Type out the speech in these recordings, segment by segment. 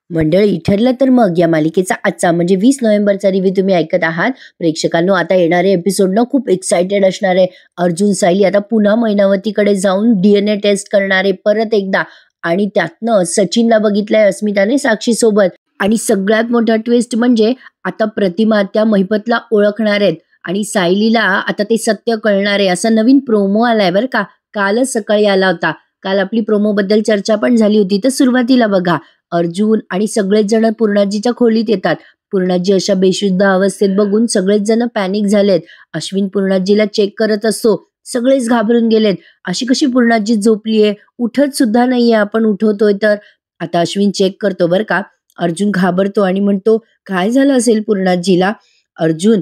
मंडळी ठरलं तर मग या मालिकेचा आजचा म्हणजे 20 नोव्हेंबरचा रिव्ह्यू तुम्ही ऐकत आहात. प्रेक्षकांनो, आता येणारे एपिसोड खूप एक्साइटेड असणार आहे. अर्जुन सायली आता पुन्हा मैनावतीकडे जाऊन DNA टेस्ट करणारे परत एकदा, आणि त्यातनं सचिनला बघितलंय अस्मिताने साक्षी सोबत. आणि सगळ्यात मोठा ट्विस्ट म्हणजे आता प्रतिमा त्या महिपतला ओळखणार आहेत आणि सायलीला आता ते सत्य कळणार आहे. असा नवीन प्रोमो आलाय बरं का, कालच सकाळी आला होता. काल आपली प्रोमो बद्दल चर्चा पण झाली होती. तर सुरुवातीला बघा, अर्जुन आणि सगळेच जण पूर्णाजीच्या खोलीत येतात. पूर्णाजी अशा बेशुद्ध अवस्थेत बघून सगळेच जण पॅनिक झालेत. अश्विन पूर्णाजीला चेक करत असतो. सगळेच घाबरून गेलेत. अशी कशी पूर्णाजी झोपलीये, उठत सुद्धा नाहीये, आपण उठवतोय तर. आता अश्विन चेक करतो बरं का. अर्जुन घाबरतो आणि म्हणतो, काय झालं असेल पूर्णाजीला. अर्जुन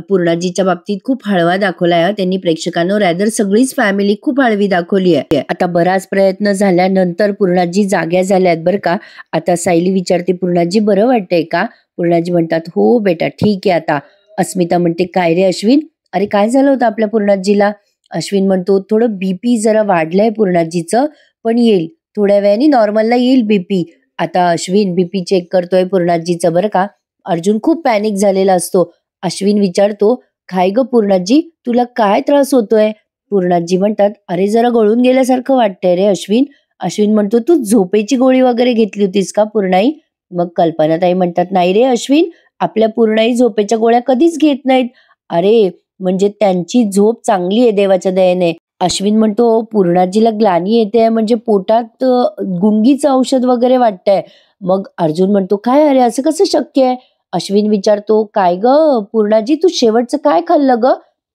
पूर्णाजीच्या बाबतीत खूप हळवा दाखवलाय. त्यांनी प्रेक्षकांना रॅदर सगळीच फॅमिली खूप हळवी दाखवली आहे. आता बराच प्रयत्न झाल्यानंतर पूर्णाजी जाग्या झाल्यात बरं का. आता सायली विचारते, पूर्णाजी बरं वाटतंय का. पूर्णाजी म्हणतात, हो बेटा ठीक आहे आता. अस्मिता म्हणते, काय रे अश्विन, अरे काय झालं होतं आपल्या पूर्णाजीला. अश्विन म्हणतो, थोडं बीपी जरा वाढलंय पूर्णाजीचं, पण येईल थोड्या वेळाने, नॉर्मलला येईल बीपी. आता अश्विन बीपी चेक करतोय पूर्णाजीचं बरं का. अर्जुन खूप पॅनिक झालेला असतो. अश्विन विचारतो, काय ग पूर्णाजी, तुला काय त्रास होतोय. पूर्णाजी म्हणतात, अरे जरा गळून गेल्यासारखं वाटतंय रे अश्विन. अश्विन म्हणतो, तू झोपेची गोळी वगैरे घेतली होतीस का पूर्णाई. मग कल्पनाताई म्हणतात, नाही रे अश्विन, आपल्या पूर्णाई झोपेच्या गोळ्या कधीच घेत नाहीत. अरे म्हणजे त्यांची झोप चांगली आहे देवाच्या दयेने. अश्विन म्हणतो, पूर्णाजीला ग्लानी येते म्हणजे पोटात गुंगीचं औषध वगैरे वाटतंय. मग अर्जुन म्हणतो, काय अरे असं कसं शक्य आहे. अश्विन विचारतो, काय ग पूर्णाजी, तू शेवटचं काय खाल्लं ग.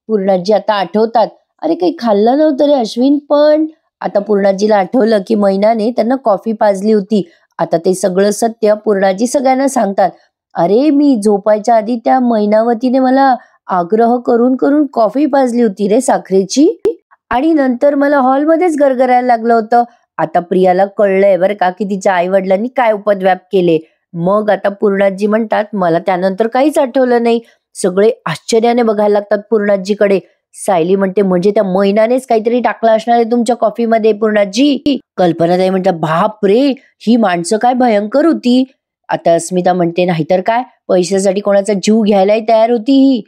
पूर्णाजी आता आठवतात, अरे काही खाल्लं नव्हतं रे अश्विन. पण आता पूर्णाजीला आठवलं की मैनाने त्यांना कॉफी पाजली होती. आता ते सगळं सत्य पूर्णाजी सगळ्यांना सांगतात. अरे मी झोपायच्या आधी त्या मैनावतीने मला आग्रह करून करून कॉफी पाजली होती रे साखरेची, आणि नंतर मला हॉलमध्येच गरगरायला लागलं होतं. आता प्रियाला कळलंय बरं का की तिच्या आई वडिलांनी काय उपद्व्याप केले. मग आता पूर्णाजी म्हणतात, मला त्यानंतर काहीच आठवलं नाही. सगळे आश्चर्याने बघायला लागतात पूर्णाजीकडे. सायली म्हणते, म्हणजे त्या मैनानेच काहीतरी टाकलं असणार आहे तुमच्या कॉफीमध्ये पूर्णाजी. कल्पनाताई म्हणतात, बाप रे, ही माणसं काय भयंकर होती. आता अस्मिता म्हणते, नाहीतर काय, पैशासाठी कोणाचा जीव घ्यायलाही तयार होती ही.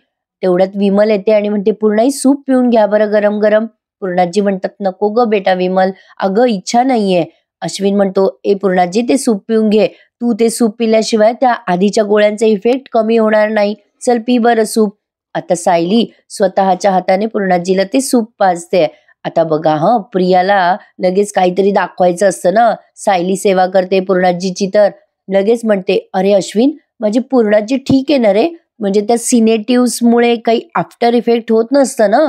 तेवढ्यात विमल येते आणि म्हणते, पूर्णाई सूप पिऊन घ्या बरं गरम गरम. पूर्णाजी म्हणतात, नको ग बेटा विमल, अगं इच्छा नाहीये. अश्विन म्हणतो, ए पूर्णाजी, ते सूप पिऊन घे. तू ते सूप पिल्याशिवाय त्या आधीच्या गोळ्यांचा इफेक्ट कमी होणार नाही. चल पी बरं सूप. आता सायली स्वतःच्या हाताने पूर्णाजीला ते सूप पाजते. आता बघा प्रियाला लगेच काहीतरी दाखवायचं असतं ना. सायली सेवा करते पूर्णाजीची तर लगेच म्हणते, अरे अश्विन, माझी पूर्णाजी ठीक आहे ना रे, म्हणजे त्या सिनेटिव्स मुळे काही आफ्टर इफेक्ट होत नसतं ना.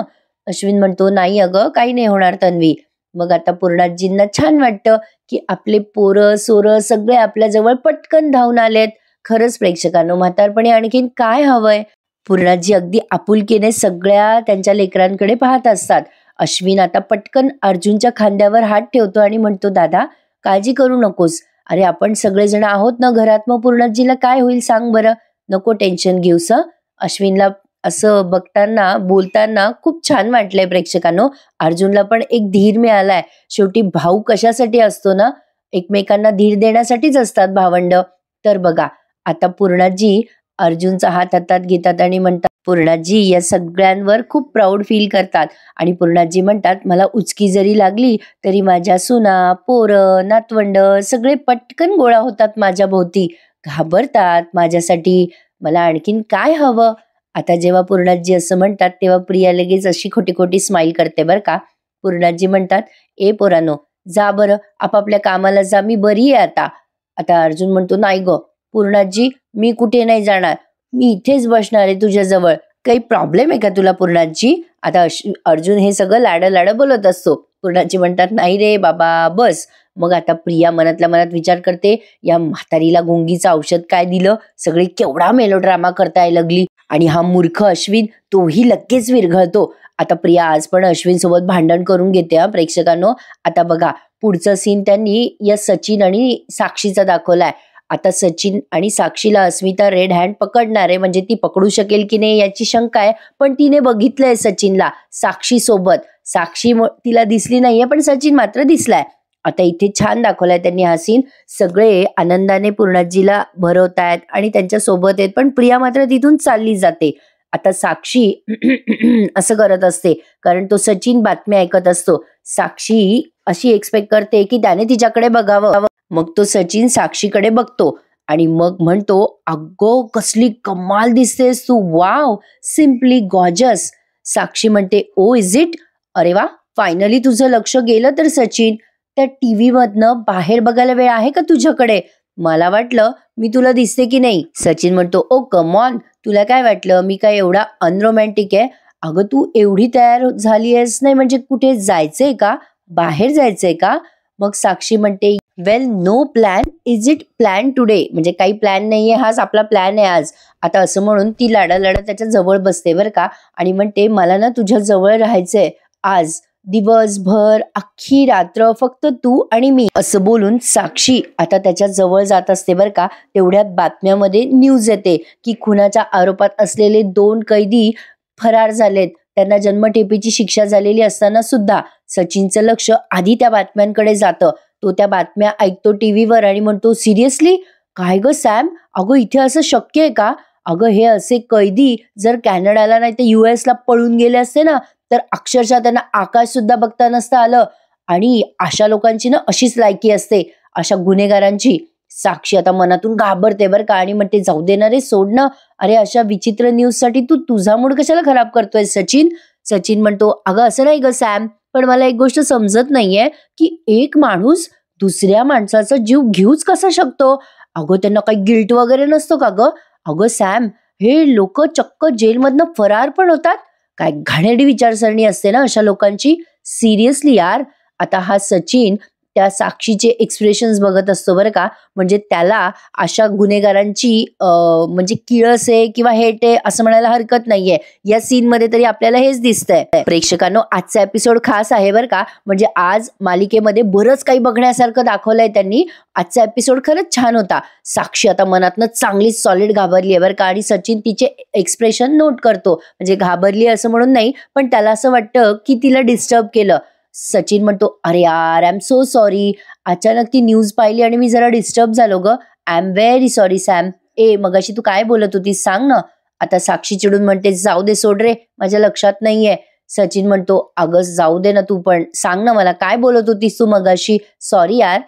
अश्विन म्हणतो, नाही अगं काही नाही होणार तन्वी. मग आता पूर्णाजींना छान वाटतं की आपले पोरं सोरं सगळे आपल्या जवळ पटकन धावून आलेत. खरंच प्रेक्षकांनो, म्हातारपणी आणखीन काय हवंय. पूर्णाजी अगदी आपुलकीने सगळ्या त्यांच्या लेकरांकडे पाहत असतात. अश्विन आता पटकन अर्जुनच्या खांद्यावर हात ठेवतो आणि म्हणतो, दादा काळजी करू नकोस, अरे आपण सगळेजण आहोत ना घरात, मग पूर्णाजीला काय होईल सांग बरं, नको टेन्शन घेऊस. अश्विनला असं बघताना बोलताना खूप छान वाटलंय प्रेक्षकांनो. अर्जुनला पण एक धीर मिळालाय. शेवटी भाऊ कशासाठी असतो ना, एकमेकांना धीर देण्यासाठीच असतात भावंड. तर बघा आता पूर्णाजी अर्जुनचा हात हातात घेतात आणि म्हणतात, पूर्णाजी या सगळ्यांवर खूप प्राऊड फील करतात. आणि पूर्णाजी म्हणतात, मला उचकी जरी लागली तरी माझ्या सुना पोरं नातवंड सगळे पटकन गोळा होतात माझ्या भोवती, घाबरतात माझ्यासाठी, मला आणखीन काय हवं. आता जेव्हा पूर्णाजी असं म्हणतात तेव्हा प्रिया लगेच अशी खोटी खोटी स्माईल करते बरं का. पूर्णाजी म्हणतात, ए पोरानो, जा बरं आपापल्या कामाला जा, मी बरी आहे आता. आता अर्जुन म्हणतो, नाही ग पूर्णाजी, मी कुठे नाही जाणार, मी इथेच बसणार आहे तुझ्याजवळ, काही प्रॉब्लेम आहे का तुला पूर्णाजी. आता अर्जुन हे सगळं लाडं लाडं बोलत असतो. पूर्णाजी म्हणतात, नाही रे बाबा बस. मग आता प्रिया मनातल्या मनात विचार करते, या म्हातारीला गुंगीचं औषध काय दिलं, सगळी केवढा मेलोड्रामा करताय लागली, आणि हा मूर्ख अश्विन तोही लगेच विरघळतो. आता प्रिया आज पण अश्विन सोबत भांडण करून घेते प्रेक्षकांनो. आता बघा पुढचं सीन त्यांनी या सचिन आणि साक्षीचा दाखवलाय. आता सचिन आणि साक्षीला अस्मिता रेड हँड पकडणार आहे, म्हणजे ती पकडू शकेल की नाही याची शंका आहे. पण तिने बघितलंय सचिनला साक्षी सोबत, साक्षी तिला दिसली नाहीये पण सचिन मात्र दिसलाय. आता इथे छान दाखवलाय त्यांनी हा सीन. सगळे आनंदाने पूर्णाजीला भरवतायत आणि त्यांच्या सोबत आहेत, पण प्रिया मात्र तिथून चालली जाते. आता साक्षी असं करत असते, कारण तो सचिन बातमी ऐकत असतो. साक्षी अशी एक्सपेक्ट करते की त्याने तिच्याकडे बघावं. मग तो सचिन साक्षीकडे बघतो आणि मग म्हणतो, अगो कसली कमाल दिसतेस तू, वाव, सिम्पली गॉर्जस. साक्षी म्हणते, ओ इज इट, अरे वा, फायनली तुझं लक्ष गेलं तर सचिन. त्या टीव्ही मधनं बाहेर बघायला वेळ आहे का तुझ्याकडे? मला वाटलं मी तुला दिसते की नाही. सचिन म्हणतो, ओ कम ऑन, तुला काय वाटलं मी काय एवढा अनरोमॅन्टिक आहे? अगं तू एवढी तयार झाली आहेस नाही म्हणजे कुठे जायचंय का, बाहेर जायचंय का? मग साक्षी म्हणते, well no plan, is it plan today, म्हणजे काही प्लॅन नाहीये, हाच आपला प्लॅन आहे आज. आता असं म्हणून ती लाडालाडा त्याच्या जवळ बसते बरं का, आणि म्हणते, मला ना तुझ्या जवळ राहायचंय आज, दिवसभर, अख्खी रात्र, फक्त तू आणि मी. असं बोलून साक्षी आता त्याच्या जवळ जात असते बरं का. तेवढ्यात बातम्यामध्ये न्यूज येते की खुनाच्या आरोपात असलेले 2 कैदी फरार झालेत. त्यांना जन्मठेपेची शिक्षा झालेली असताना सुद्धा सचिनचं लक्ष आधी त्या बातम्यांकडे जातं. तो त्या बातम्या ऐकतो टीव्हीवर आणि म्हणतो, सिरियसली, काय ग सॅम, अगं इथे असं शक्य आहे का? अगं हे असे कैदी जर कॅनडाला नाही तर US ला पळून गेले असते ना, तर अक्षरशः त्यांना आकाश सुद्धा बघता नसतं आलं. आणि अशा लोकांची ना अशीच लायकी असते, अशा गुन्हेगारांची. साक्षी आता मनातून घाबरते बरं का, आणि म्हणते, जाऊ देणार रे, सोड ना. अरे अशा विचित्र न्यूज साठी तू तुझा मूड कशाला खराब करतोय सचिन? सचिन म्हणतो, अगं असं नाही ग सॅम, पण मला एक गोष्ट समजत नाहीये की एक माणूस दुसऱ्या माणसाचा जीव घेऊच कसा शकतो? अगं त्यांना काही गिल्ट वगैरे नसतो का ग? अगं सॅम, हे लोक चक्क जेलमधनं फरार पण होतात. काय घाणेरडी विचारसरणी असते ना अशा लोकांची. सिरियसली यार. आता हा सचिन त्या साक्षीचे एक्सप्रेशन्स बघत असतो बरं का, म्हणजे त्याला अशा गुन्हेगारांची म्हणजे किळस आहे किंवा हेट आहे असं म्हणायला हरकत नाहीये. या सीन मध्ये तरी आपल्याला हेच दिसतंय. प्रेक्षकांनो, आजचा एपिसोड खास आहे बरं का, म्हणजे आज मालिकेमध्ये बरंच काही बघण्यासारखं दाखवलंय त्यांनी. आजचा एपिसोड खरंच छान होता. साक्षी आता मनातनं चांगली सॉलिड घाबरली आहे बरं का, आणि सचिन तिचे एक्सप्रेशन नोट करतो. म्हणजे घाबरली असं म्हणून नाही, पण त्याला असं वाटतं की तिला डिस्टर्ब केलं. सचिन म्हणतो, अरे यार, आय एम सो सॉरी, अचानक ती न्यूज पाहिली आणि मी जरा डिस्टर्ब झालो ग, I am very sorry Sam. मगाशी तू काय बोलत होतीस सांग ना. आता साक्षी चिडून म्हणते, जाऊ दे, सोड रे, माझ्या लक्षात नाहीये. सचिन म्हणतो, अगं जाऊ दे ना, तू पण सांग ना मला, काय बोलत होतीस तू मगाशी? सॉरी यार.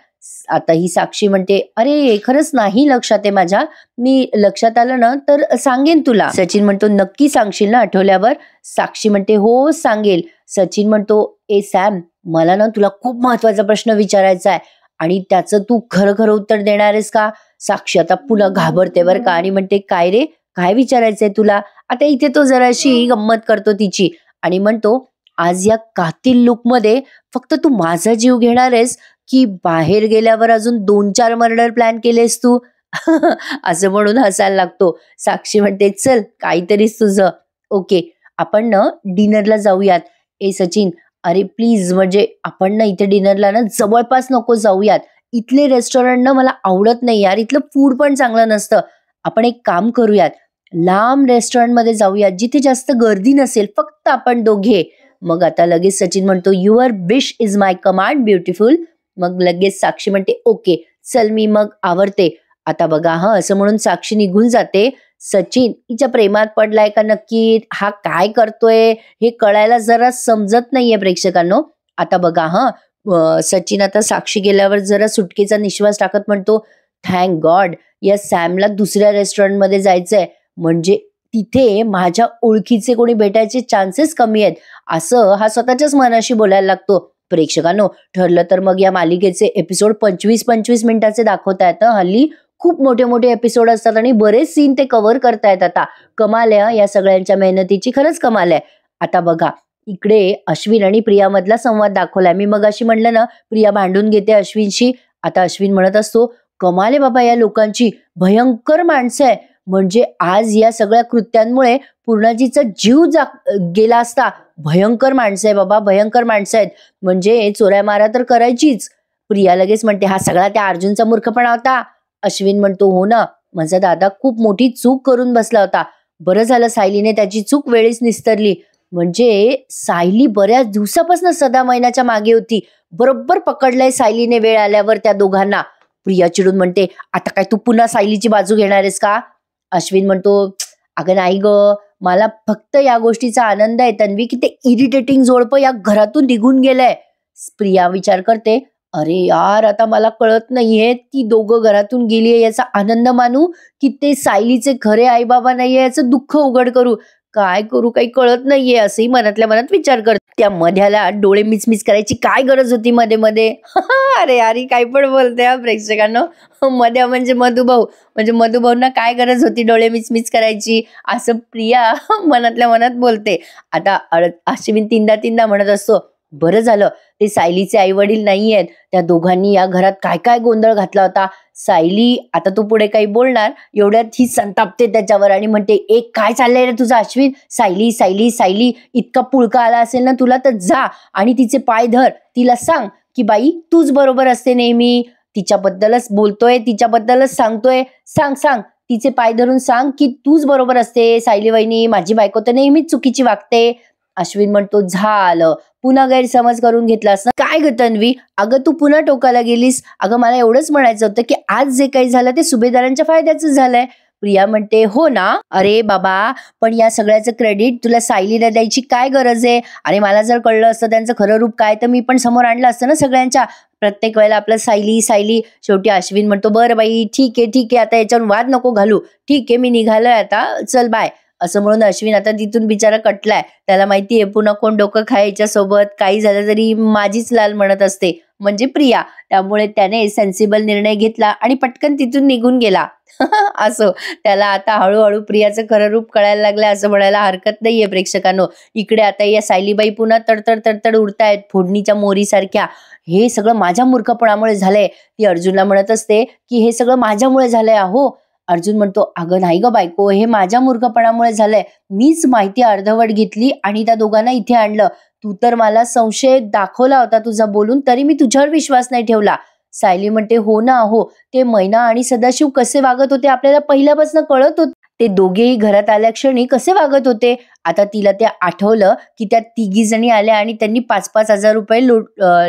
आता ही साक्षी म्हणते, अरे खरंच नाही लक्षात आहे माझ्या, मी लक्षात आलं ना तर सांगेन तुला. सचिन म्हणतो, नक्की सांगशील ना आठवल्यावर? साक्षी म्हणते, हो सांगेल. सचिन म्हणतो, सॅम, मला ना तुला खूप महत्वाचा प्रश्न विचारायचा आहे आणि त्याचं तू खरं खरं उत्तर देणार आहेस का? साक्षी आता पुन्हा घाबरते बरं का, आणि म्हणते, काय रे, काय विचारायचंय तुला? आता इथे तो जराशी गंमत करतो तिची आणि म्हणतो, आज या कातील लुक मध्ये फक्त तू माझा जीव घेणार आहेस की बाहेर गेल्यावर अजून 2-4 मर्डर प्लॅन केलेस तू? असं म्हणून हसायला लागतो. साक्षी म्हणते, चल काहीतरीच तुझं. ओके, आपण ना डिनरला जाऊयात. सचिन, अरे प्लीज, म्हणजे आपण ना इथे डिनरला ना जवळपास नको जाऊयात. इथले रेस्टॉरंट ना मला आवडत नाही यार, इथलं फूड पण चांगलं नसतं. आपण एक काम करूयात, लांब रेस्टॉरंट मध्ये जाऊयात जिथे जास्त गर्दी नसेल, फक्त आपण दोघे. मग आता लगेच सचिन म्हणतो, your wish is my command beautiful. मग लगेच साक्षी म्हणते, ओके चल, मी मग आवरते. आता बघा हा, असं म्हणून साक्षी निघून जाते. सचिन हिच्या प्रेमात पडलाय का नक्की, हा काय करतोय हे कळायला जरा समजत नाहीये प्रेक्षकांनो. आता बघा हा, सचिन आता साक्षी गेल्यावर जरा सुटकेचा निश्वास टाकत म्हणतो, थँक गॉड, या सॅमला दुसऱ्या रेस्टॉरंटमध्ये जायचंय, म्हणजे तिथे माझ्या ओळखीचे कोणी भेटायचे चान्सेस कमी आहेत, असं हा स्वतःच्याच मनाशी बोलायला लागतो. प्रेक्षकांनो, ठरलं तर मग या मालिकेचे एपिसोड 25-25 मिनिटाचे दाखवता येतं. हल्ली खूप मोठे मोठे एपिसोड असतात आणि बरेच सीन ते कव्हर करतायत. आता कमाल आहे या सगळ्यांच्या मेहनतीची, खरंच कमाल आहे. आता बघा, इकडे अश्विन आणि प्रिया मधला संवाद दाखवलाय. मी मगाशी म्हणलं ना, प्रिया भांडून घेते अश्विनशी. आता अश्विन म्हणत असतो, कमाल आहे बाबा या लोकांची, भयंकर माणसं आहे, म्हणजे आज या सगळ्या कृत्यांमुळे पूर्णाजीचा जीव गेला असता. भयंकर माणसं आहे बाबा, भयंकर माणसं आहेत, म्हणजे चोऱ्या मारा तर करायचीच. प्रिया लगेच म्हणते, हा सगळा त्या अर्जुनचा मूर्खपणा होता. अश्विन म्हणतो, हो ना, माझा दादा खूप मोठी चूक करून बसला होता, बरं झालं सायलीने त्याची चूक वेळीच निस्तरली. म्हणजे सायली बऱ्याच दिवसापासून सदा महिन्याच्या मागे होती, बरोबर पकडलंय सायलीने वेळ आल्यावर त्या दोघांना. प्रिया चिडून म्हणते, आता काय तू पुन्हा सायलीची बाजू घेणार आहेस का? अश्विन म्हणतो, अगं नाही ग, मला फक्त या गोष्टीचा आनंद आहे तन्वी की ते इरिटेटिंग जोडपं या घरातून निघून गेलंय. प्रिया विचार करते, अरे यार, आता मला कळत नाहीये ती दोघं घरातून गेलीये याचा आनंद मानू की ते सायलीचे खरे आई बाबा नाहीये याचं दुःख उघड करू. काय करू काही कळत नाहीये असंही मनातल्या मनात विचार करते. त्या मध्याला डोळे मिचमिच करायची काय गरज होती मध्ये मध्ये? अरे यार, ही काय पण बोलते हा प्रेक्षकांनो. मध्या म्हणजे मधुभाऊ, म्हणजे मधुभाऊंना काय गरज होती डोळे मिचमिच करायची असं प्रिया मनातल्या मनात बोलते. आता अश्विन तीनदा तीनदा म्हणत असतो, बरं झालं ते सायलीचे आई वडील नाहीयेत, त्या दोघांनी या घरात काय काय गोंधळ घातला होता. सायली आता तू पुढे काही बोलणार एवढ्यात ही संतापते त्याच्यावर आणि म्हणते, एक काय चाललंय रे तुझं अश्विन? सायली सायली सायली, इतका पुळका आला असेल ना तुला तर जा आणि तिचे पाय धर, तिला सांग की बाई तूच बरोबर असते नेहमी, तिच्याबद्दलच बोलतोय, तिच्याबद्दलच सांगतोय, सांग सांग तिचे पाय धरून सांग की तूच बरोबर असते सायली वहिनी, माझी बायको तर नेहमीच चुकीची वागते. अश्विन म्हणतो, झालं पुन्हा गैरसमज करून घेतलास ना काय ग तन्वी? अगं तू पुन्हा टोकाला गेलीस. अगं मला एवढंच म्हणायचं होतं की आज जे काही झालं ते सुभेदारांच्या फायद्याचं झालंय. प्रिया म्हणते, हो ना, अरे बाबा, पण या सगळ्याचं क्रेडिट तुला सायलीला द्यायची काय गरज आहे? आणि मला जर कळलं असतं त्यांचं खरं रूप काय तर मी पण समोर आणलं असतं ना सगळ्यांच्या. प्रत्येक वेळेला आपलं सायली सायली. शेवटी अश्विन म्हणतो, बरं बाई ठीक आहे, आता याच्यावर वाद नको घालू, ठीक आहे मी निघालोय आता, चल बाय. असं म्हणून अश्विन आता तिथून बिचारा कटलाय. त्याला माहितीये पुन्हा कोण डोकं खायच्या सोबत काही झालं तरी माझीच लाल म्हणत असते, म्हणजे प्रिया. त्यामुळे त्याने सेन्सिबल निर्णय घेतला आणि पटकन तिथून निघून गेला. असो, त्याला आता हळूहळू प्रियाचं खरं रूप कळायला लागलं असं म्हणायला हरकत नाहीये प्रेक्षकांनो. इकडे आता या सायलीबाई पुन्हा तडतड तडतड उडतायत फोडणीच्या मोरीसारख्या. हे सगळं माझ्या मूर्खपणामुळे झालंय. ती अर्जुनला म्हणत असते की हे सगळं माझ्यामुळे झालंय. अहो, अर्जुन म्हणतो, अगं नाही ग बायको, हे माझ्या मूर्खपणामुळे झालंय. मीच माहिती अर्धवट घेतली आणि त्या दोघांना इथे आणलं. तू तर मला संशय दाखवला होता तुझा बोलून, तरी मी तुझ्यावर विश्वास नाही ठेवला. सायली म्हणते, हो ना, हो, ते मैना आणि सदाशिव कसे वागत होते आपल्याला पहिल्यापासून कळत होते. ते दोघेही घरात आल्या क्षणी कसे वागत होते. आता तिला ते आठवलं की त्या तिघी जणी आल्या आणि त्यांनी 5,000-5,000 रुपये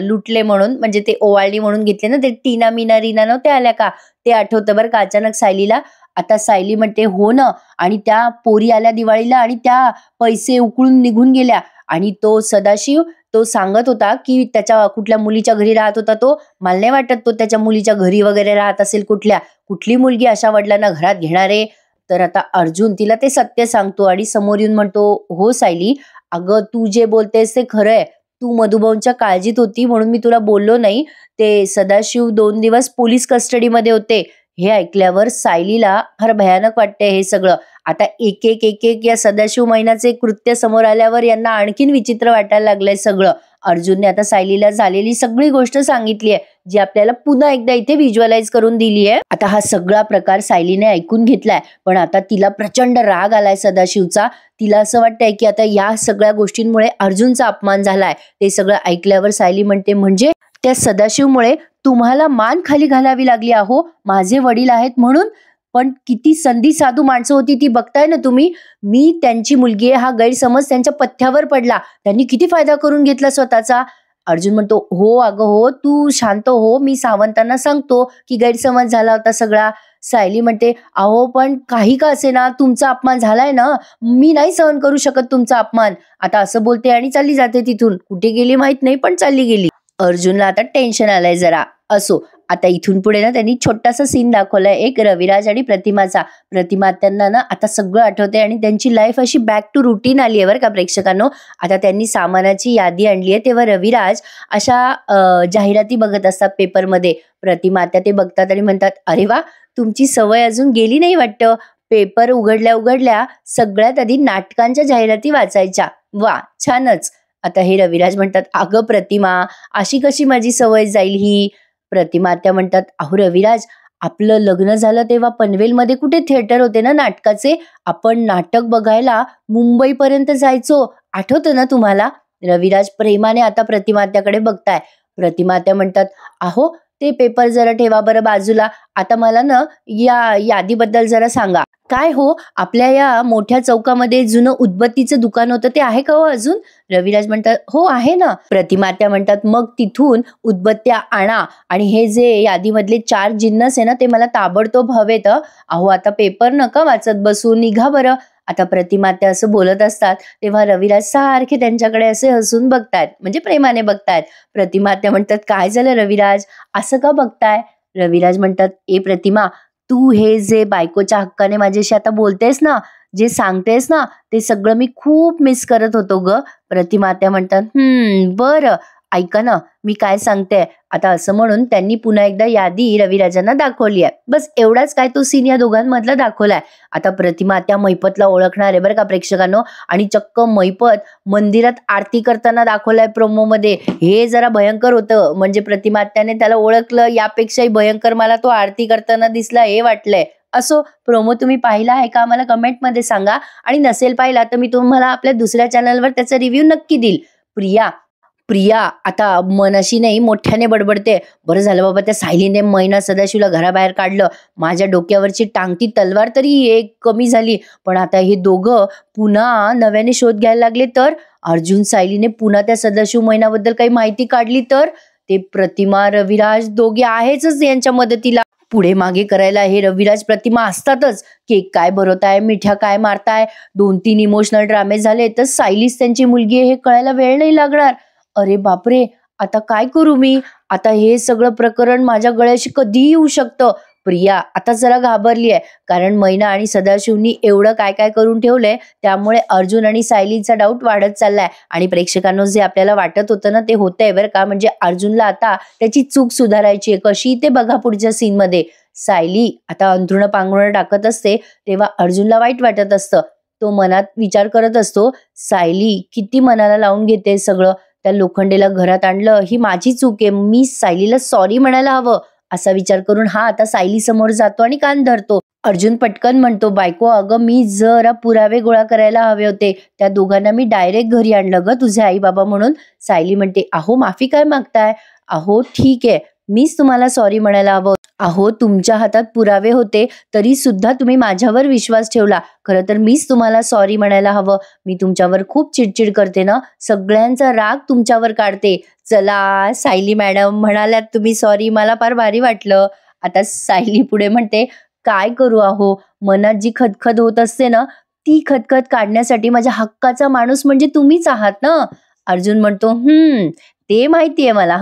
लुटले म्हणून, म्हणजे ते ओवाळणी म्हणून घेतले ना, ते टीना मीना रीना नव्हत्या आल्या का, ते आठवतं बरं का अचानक सायलीला. आता सायली म्हणते, हो ना, आणि त्या पोरी आल्या दिवाळीला आणि त्या पैसे उकळून निघून गेल्या. आणि तो सदाशिव तो सांगत होता की त्याच्या कुठल्या मुलीच्या घरी राहत होता तो. मला नाही वाटत तो त्याच्या मुलीच्या घरी वगैरे राहत असेल. कुठली मुलगी अशा वडिलांना घरात घेणारे. तर आता अर्जुन तिला ते सत्य सांगतो आणि समोर येऊन म्हणतो, हो सायली, अगं तू जे बोलतेस ते खरं आहे. तू मधुभाऊंच्या काळजीत होती म्हणून मी तुला बोललो नाही. ते सदाशिव 2 दिवस पोलीस कस्टडीमध्ये होते. हे ऐकल्यावर सायलीला फार भयानक वाटते हे सगळं. आता एक एक या सदाशिव मैनाचे कृत्य समोर आल्यावर यांना आणखीन विचित्र वाटायला लागलंय सगळं. अर्जुनने आता सायलीला झालेली सगळी गोष्ट सांगितली आहे, जी आपल्याला पुन्हा एकदा इथे व्हिज्युअलाइज करून दिली आहे. आता हा सगळा प्रकार सायलीने ऐकून घेतलाय, पण आता तिला प्रचंड राग आलाय सदाशिवचा. तिला असं वाटतंय की आता या सगळ्या गोष्टींमुळे अर्जुनचा अपमान झालाय. ते सगळं ऐकल्यावर सायली म्हणते, म्हणजे त्या सदाशिवमुळे तुम्हाला मान खाली घालावी लागली. अहो, माझे वडील आहेत म्हणून. पण किती संधी साधू माणसं होती ती बघताय ना तुम्ही. मी त्यांची मुलगी आहे हा गैरसमज त्यांच्या पथ्यावर पडला. त्यांनी किती फायदा करून घेतला स्वतःचा. अर्जुन म्हणतो, हो अगं हो, तू शांत हो, मी सावंतांना सांगतो की गैरसमज झाला होता सगळा. सायली म्हणते, अहो पण काही का असे ना, तुमचा अपमान झालाय ना, मी नाही सहन करू शकत तुमचा अपमान. आता असं बोलते आणि चालली जाते तिथून. कुठे गेली माहित नाही, पण चालली गेली. अर्जुनला आता टेन्शन आलंय जरा. असो, आता इथून पुढे ना त्यांनी छोटासा सीन दाखवलाय एक रविराज आणि प्रतिमाचा. प्रतिमा त्यांना ना आता सगळं आठवते आणि त्यांची लाईफ अशी बॅक टू रुटीन आली आहे बरं का प्रेक्षकांनो. आता त्यांनी सामानाची यादी आणली आहे, तेव्हा रविराज अशा जाहिराती बघत असतात पेपरमध्ये. प्रतिमा त्या ते बघतात आणि म्हणतात, अरे वा, तुमची सवय अजून गेली नाही वाटतं. पेपर उघडल्या सगळ्यात आधी नाटकांच्या जाहिराती वाचायच्या. वा, छानच. आता हे रविराज म्हणतात, अगं प्रतिमा, अशी कशी माझी सवय जाईल ही. प्रतिमा त्या म्हणतात, अहो रविराज, आपलं लग्न झालं तेव्हा पनवेलमध्ये कुठे थिएटर होते ना नाटकाचे. आपण नाटक बघायला मुंबईपर्यंत जायचो, आठवतं ना तुम्हाला. रविराज प्रेमाने आता प्रतिमात्याकडे बघताय. प्रतिमात्या म्हणतात, अहो ते पेपर जरा ठेवा बरं बाजूला. आता मला ना या यादीबद्दल जरा सांगा. काय हो, आपल्या या मोठ्या चौकामध्ये जुनं उदबत्तीचं दुकान होतं ते आहे का हो अजून? रविराज म्हणतात, हो आहे ना. प्रतिमा त्या म्हणतात, मग तिथून उदबत्त्या आणा आणि हे जे यादीमधले 4 जिन्नस आहे ना ते मला ताबडतोब हवेत. अहो आता पेपर नका वाचत बसू, निघा बरं. आता प्रतिमा त्या असं बोलत असतात तेव्हा रविराज सारखे त्यांच्याकडे असे हसून बघतायत, म्हणजे प्रेमाने बघतायत. प्रतिमा त्या म्हणतात, काय झालं रविराज, असं का बघताय? रविराज म्हणतात, ए प्रतिमा, तू हे जे बायकोच्या हक्काने माझ्याशी आता बोलतेस ना, जे सांगतेस ना, ते सगळं मी खूप मिस करत होतो ग. प्रतिमा त्या म्हणतात, बरं, ऐका ना मी काय सांगते. आता असं म्हणून त्यांनी पुन्हा एकदा यादी रविराजांना दाखवली आहे. बस एवढाच काय तो सीन या दोघांमधला दाखवलाय. आता प्रतिमा त्या मैपतला ओळखणार आहे बरं का प्रेक्षकांनो, आणि चक्क मैपत मंदिरात आरती करताना दाखवलाय प्रोमो मध्ये. हे जरा भयंकर होतं, म्हणजे प्रतिमा त्याने त्याला ओळखलं यापेक्षाही भयंकर मला तो आरती करताना दिसला हे वाटलंय. असो, प्रोमो तुम्ही पाहिला आहे का मला कमेंटमध्ये सांगा, आणि नसेल पाहिला तर मी तुम्हाला आपल्या दुसऱ्या चॅनलवर त्याचा रिव्ह्यू नक्की देईल. प्रिया प्रिया आता मनाशी नाही मोठ्याने बडबडते, बरं झालं बाबा त्या सायलीने मैना सदाशिवला घराबाहेर काढलं, माझ्या डोक्यावरची टांगती तलवार तरी एक कमी झाली. पण आता हे दोघं पुन्हा नव्याने शोध घ्यायला लागले तर अर्जुन सायलीने पुन्हा त्या सदाशिव मैनाबद्दल काही माहिती काढली तर ते प्रतिमा रविराज दोघे आहेच यांच्या मदतीला. पुढे मागे करायला हे रविराज प्रतिमा असतातच. केक काय भरवताय, मिठ्या काय मारताय, 2-3 इमोशनल ड्रामे झाले तर सायलीच त्यांची मुलगी आहे हे कळायला वेळ नाही लागणार. अरे बापरे, आता काय करू मी? आता हे सगळं प्रकरण माझ्या गळ्याशी कधीही येऊ शकतं. प्रिया आता जरा घाबरली आहे, कारण मैना आणि सदाशिवनी एवढं काय काय करून ठेवलंय, त्यामुळे अर्जुन आणि सायलीचा डाऊट वाढत चाललाय. आणि प्रेक्षकांनो जे आपल्याला वाटत होतं ना ते होतंय बरं का. म्हणजे अर्जुनला आता त्याची चूक सुधारायची आहे. कशी ते बघा पुढच्या सीन मध्ये. सायली आता अंथरुण पांघरुण टाकत असते तेव्हा अर्जुनला वाईट वाटत असतं. तो मनात विचार करत असतो, सायली किती मनाला लावून घेते सगळं, त्या लोखंडेला घरात आणलं ही माझी चूक आहे, मी सायलीला सॉरी म्हणायला हवं, असा विचार करून हा आता सायली समोर जातो आणि कान धरतो. अर्जुन पटकन म्हणतो, बायको अगं मी जरा पुरावे गोळा करायला हवे होते, त्या दोघांना मी डायरेक्ट घरी आणलं ग तुझे आई बाबा म्हणून. सायली म्हणते, अहो माफी काय मागताय, अहो ठीक आहे मीच तुम्हाला सॉरी म्हणायला हवं. अहो तुमच्या हातात पुरावे होते तरी सुद्धा तुम्ही माझ्यावर विश्वास ठेवला, खरं तर मीच तुम्हाला सॉरी म्हणायला हवं. मी तुमच्यावर खूप चिडचिड करते ना, सगळ्यांचा राग तुमच्यावर काढते. चला सायली मॅडम म्हणाल्यात तुम्ही सॉरी, मला फार भारी वाटलं. आता सायली पुढे म्हणते, काय करू अहो, मनात जी खदखद होत असते ना ती खदखद काढण्यासाठी माझ्या हक्काचा माणूस म्हणजे तुम्हीच आहात ना. अर्जुन म्हणतो, ते माहितीये मला,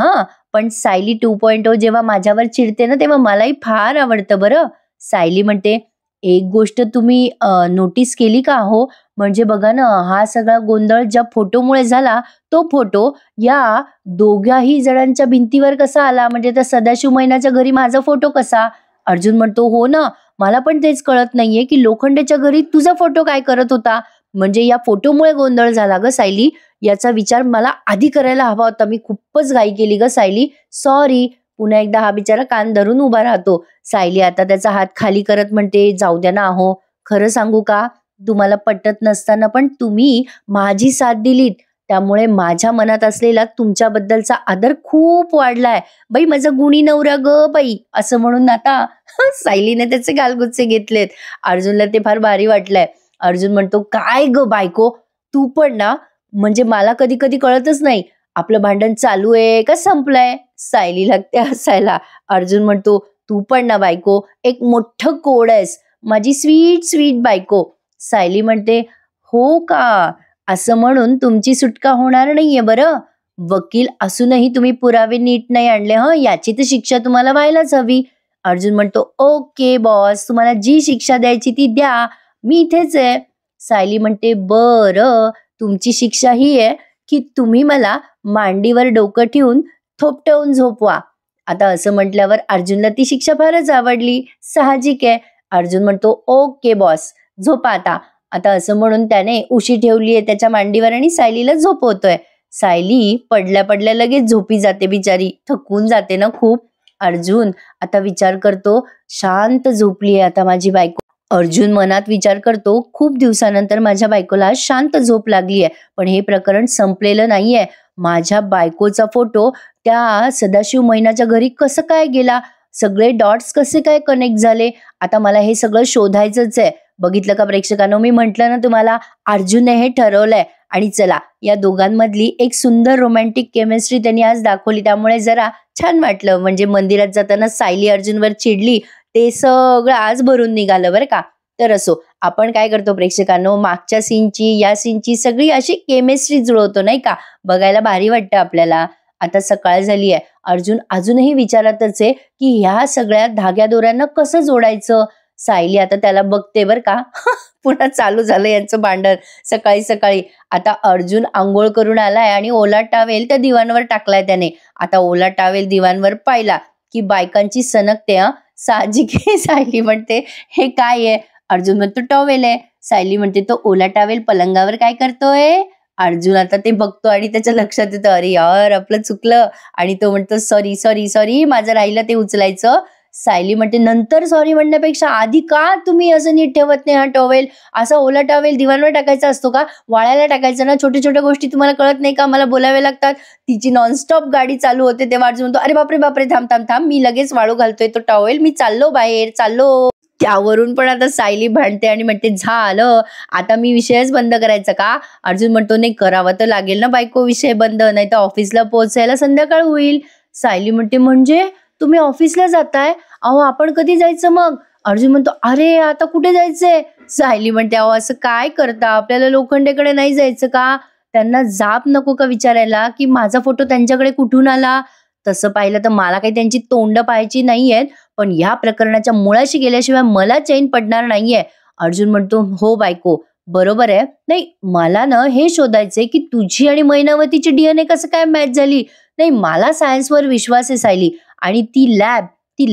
पण सायली 2.0 जेव्हा माझ्यावर चिडते ना तेव्हा मलाही फार आवडतं बरं. सायली म्हणते, एक गोष्ट तुम्ही नोटीस केली का हो, म्हणजे बघा ना हा सगळा गोंधळ ज्या फोटोमुळे झाला तो फोटो या दोघ्याही जणांच्या भिंतीवर कसा आला, म्हणजे त्या सदाशिव मैनाच्या घरी माझा फोटो कसा? अर्जुन म्हणतो, हो ना, मला पण तेच कळत नाहीये की लोखंडेच्या घरी तुझा फोटो काय करत होता, म्हणजे या फोटोमुळे गोंधळ झाला ग सायली, याचा विचार मला आधी करायला हवा होता, मी खूपच घाई केली ग सायली, सॉरी. पुन्हा एकदा हा बिचारा कान धरून उभा राहतो. सायली आता त्याचा हात खाली करत म्हणते, जाऊ द्या ना अहो, खरं सांगू का, तुम्हाला पटत नसताना पण तुम्ही माझी साथ दिलीत, त्यामुळे माझ्या मनात असलेला तुमच्याबद्दलचा आदर खूप वाढलाय. बाई माझा गुणी नवरा ग बाई, असं म्हणून आता सायलीने त्याचे गालगुच्चे घेतलेत. अर्जुनला ते फार भारी वाटलंय. अर्जुन म्हणतो, काय ग बायको, तू पण ना, म्हणजे मला कधी कधी कळतच नाही आपलं भांडण चालू आहे का संपलंय. सायली लागते हसायला. अर्जुन म्हणतो, तू पण ना बायको एक मोठं कोड आहेस, माझी स्वीट स्वीट बायको. सायली म्हणते, हो का, असं म्हणून तुमची सुटका होणार नाहीये बरं. वकील असूनही तुम्ही पुरावे नीट नाही आणले, याची तर शिक्षा तुम्हाला व्हायलाच हवी. अर्जुन म्हणतो, ओके बॉस, तुम्हाला जी शिक्षा द्यायची ती द्या, मी इथेच आहे. सायली म्हणते, बरं, तुमची शिक्षा ही आहे की तुम्ही मला मांडीवर डोकं ठेवून थोपटवून झोपवा. आता असं म्हटल्यावर अर्जुनला ती शिक्षा फारच आवडली, साहजिक आहे. अर्जुन म्हणतो, ओके बॉस, झोपा आता. आता असं म्हणून त्याने उशी ठेवली आहे त्याच्या मांडीवर आणि सायलीला झोपवतोय. सायली पडल्या पडल्या लगेच झोपी जाते, बिचारी थकून जाते ना खूप. अर्जुन आता विचार करतो, शांत झोपली आहे आता माझी बायको. अर्जुन मनात विचार करतो, खूप दिवसानंतर माझ्या बायकोला शांत झोप लागली आहे, पण हे प्रकरण संपलेलं नाहीये, माझ्या बायकोचा फोटो त्या सदाशिव मैनाच्या घरी कसं काय गेला, सगळे डॉट्स कसे काय कनेक्ट झाले, आता मला हे सगळं शोधायचंच आहे. बघितलं का प्रेक्षकांनो, मी म्हटलं ना तुम्हाला, अर्जुनने हे ठरवलंय. आणि चला, या दोघांमधली एक सुंदर रोमॅन्टिक केमिस्ट्री त्यांनी आज दाखवली, त्यामुळे जरा छान वाटलं. म्हणजे मंदिरात जाताना सायली अर्जुनवर चिडली, ते सगळं आज भरून निघालं बरं का. तर असो, आपण काय करतो प्रेक्षकांनो, मागच्या सीनची या सीनची सगळी अशी केमिस्ट्री जुळवतो नाही का, बघायला भारी वाटतं आपल्याला. आता सकाळ झाली आहे, अर्जुन अजूनही विचारातच आहे की ह्या सगळ्या धाग्या दोऱ्यांना कसं जोडायचं. सायली आता त्याला बघते बर का. पुन्हा चालू झालं यांचं भांडण सकाळी सकाळी. आता अर्जुन आंघोळ करून आलाय आणि ओला टावेल त्या दिवाणवर टाकलाय त्याने. आता ओला टावेल दिवाणवर पाहिला की बायकांची सनकते. साहजिक आहे. सायली म्हणते हे काय आहे, अर्जुन म्हणतो टॉवेल आहे. सायली म्हणते तो ओला टावेल पलंगावर काय करतोय. अर्जुन आता ते बघतो आणि त्याच्या लक्षात येतं, अरे यार आपलं चुकलं. आणि तो म्हणतो सॉरी सॉरी सॉरी, माझं राहिलं ते उचलायचं. सायली म्हणते नंतर सॉरी म्हणण्यापेक्षा आधी का तुम्ही असं नीट ठेवत नाही हा टॉवेल, असा ओला टॉवेल दिवाणवर टाकायचा असतो का, वाळायला टाकायचं ना, छोट्या छोट्या गोष्टी तुम्हाला कळत नाही का, मला बोलावे लागतात. तिची नॉनस्टॉप गाडी चालू होते तेव्हा अर्जुन म्हणतो अरे बापरे बापरे, थांब थांब थांब, मी लगेच वाळू घालतोय तो टॉवेल, मी चाललो बाहेर चाललो. त्यावरून पण आता सायली भांडते आणि म्हणते झालं, आता मी विषयच बंद करायचा का. अर्जुन म्हणतो नाही, करावं तर लागेल ना बायको विषय बंद, नाही तर ऑफिसला पोहोचायला संध्याकाळ होईल. सायली म्हणते म्हणजे तुम्ही ऑफिसला जाताय, अहो आपण कधी जायचं मग. अर्जुन म्हणतो अरे आता कुठे जायचंय. सायली म्हणते अहो असं काय करता, आपल्याला लोखंडेकडे नाही जायचं का, त्यांना जाप नको का विचारायला की माझा फोटो त्यांच्याकडे कुठून आला. तसं पाहिलं तर मला काही त्यांची तोंड पाहायची नाहीयेत, पण या प्रकरणाच्या मुळाशी गेल्याशिवाय मला चैन पडणार नाहीये. अर्जुन म्हणतो हो बायको बरोबर आहे, नाही मला ना हे शोधायचंय की तुझी आणि मैनावतीची DNA कसं काय मॅच झाली. नाही मला सायन्सवर विश्वास आहे सायली, आणि ती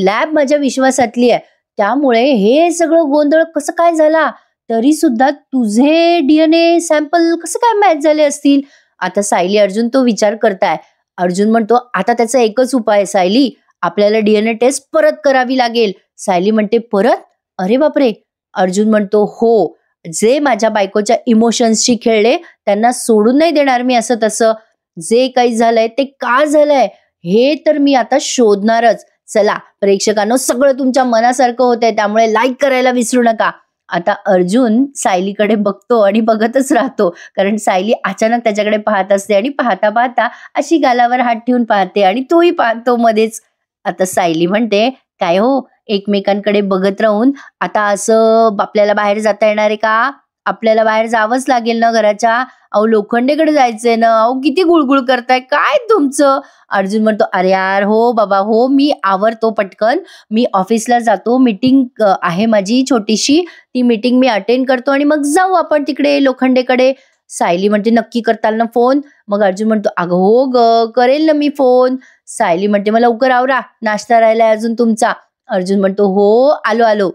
लॅब माझ्या विश्वासातली आहे, त्यामुळे हे सगळं गोंधळ कसं काय झाला, तरी सुद्धा तुझे DNA सॅम्पल कसं काय मॅच झाले असतील. आता सायली अर्जुन तो विचार करताय. अर्जुन म्हणतो आता त्याचा एकच उपाय आहे सायली, आपल्याला DNA टेस्ट परत करावी लागेल. सायली म्हणते परत, अरे बापरे. अर्जुन म्हणतो हो, जे माझ्या बायकोच्या इमोशन्सशी खेळले त्यांना सोडून नाही देणार मी असं तसं. जे काही झालंय ते का झालंय हे तर मी आता शोधणारच. चला प्रेक्षकांनो, सगळं तुमच्या मनासारखं होतंय, त्यामुळे लाईक करायला विसरू नका. आता अर्जुन सायलीकडे बघतो आणि बघतच राहतो, कारण सायली अचानक त्याच्याकडे पाहत असते आणि पाहता पाहता अशी गालावर हात ठेवून पाहते आणि तोही पाहतो मध्येच. आता सायली म्हणते काय हो, एकमेकांकडे बघत राहून आता असं आपल्याला बाहेर जाता येणार आहे का, आपल्याला बाहेर जावंच लागेल ना घराच्या. अहो लोखंडेकडे जायचंय ना, अहो किती गुळगुळ करताय काय तुमचं. अर्जुन म्हणतो अरे यार हो बाबा हो, मी आवरतो पटकन, मी ऑफिसला जातो, मीटिंग आहे माझी छोटीशी, ती मीटिंग मी अटेंड करतो आणि मग जाऊ आपण तिकडे लोखंडेकडे. सायली म्हणते नक्की करताल ना फोन. मग अर्जुन म्हणतो अगं हो ग करेल ना मी फोन. सायली म्हणते मला लवकर आवरा, नाश्ता राहिलाय अजून तुमचा. अर्जुन म्हणतो हो आलो आलो.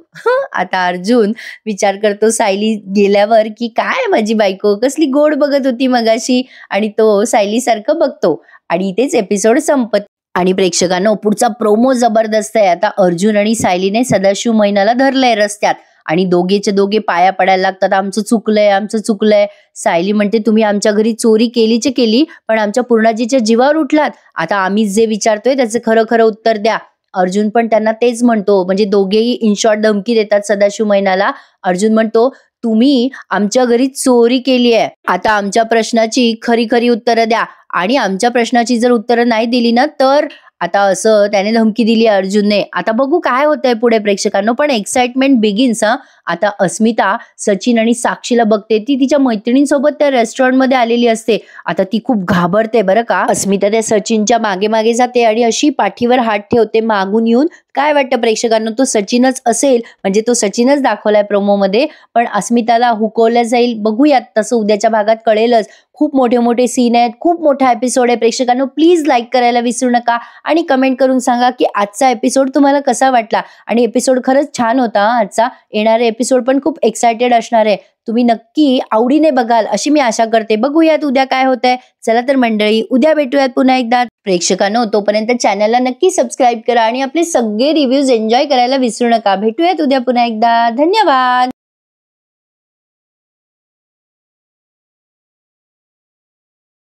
आता अर्जुन विचार करतो सायली गेल्यावर की काय माझी बायको कसली गोड बघत होती मगाशी, आणि तो सायली सारखं बघतो. आणि इथेच एपिसोड संपत. आणि प्रेक्षकांनो पुढचा प्रोमो जबरदस्त आहे. आता अर्जुन आणि सायलीने सदाशिव मैनाला धरलंय रस्त्यात आणि दोघेचे दोघे पाया पडायला लागतात, आमचं चुकलंय आमचं चुकलंय. सायली म्हणते तुम्ही आमच्या घरी चोरी केलीची केली, पण आमच्या पूर्णाजीच्या जीवावर उठलात, आता आम्ही जे विचारतोय त्याचं खरं खरं उत्तर द्या. अर्जुन पण त्यांना तेच म्हणतो, म्हणजे दोघेही इन शॉर्ट धमकी देतात सदाशिव मैनाला. अर्जुन म्हणतो तुम्ही आमच्या घरी चोरी केली आहे, आता आमच्या प्रश्नाची खरी खरी उत्तरं द्या, आणि आमच्या प्रश्नाची जर उत्तरं नाही दिली ना तर, आता असं त्याने धमकी दिली अर्जुनने. आता बघू काय होतंय पुढे प्रेक्षकांनो, पण एक्साइटमेंट बिगिन्स. आता अस्मिता सचिन आणि साक्षीला बघते, ती तिच्या मैत्रिणींसोबत त्या रेस्टॉरंटमध्ये आलेली असते. आता ती खूप घाबरते बरं का. अस्मिता त्या सचिनच्या मागे मागे जाते आणि अशी पाठीवर हात ठेवते मागून येऊन. काय वाटतं प्रेक्षकांनो, तो सचिनच असेल, म्हणजे तो सचिनच दाखवलाय प्रोमो मध्ये, पण अस्मिताला हुकवलं जाईल बघूयात, तसं उद्याच्या भागात कळेलच. खूप मोठे मोठे सीन आहेत, खूप मोठा एपिसोड आहे प्रेक्षकांनो. प्लीज लाईक करायला विसरू नका आणि कमेंट करून सांगा की आजचा एपिसोड तुम्हाला कसा वाटला. आणि एपिसोड खरंच छान होता आजचा. येणारे एपिसोड पण खूप एक्सायटेड असणार आहे, तुम्ही नक्की आवडीने बघाल अशी मी आशा करते. बघूयात उद्या काय होतंय. चला तर मंडळी, उद्या भेटूयात पुन्हा एकदा. प्रेक्षकांनो तोपर्यंत चॅनलला नक्की सबस्क्राईब करा आणि आपले सगळे रिव्ह्यूज एन्जॉय करायला विसरू नका. भेटूयात उद्या पुन्हा एकदा. धन्यवाद.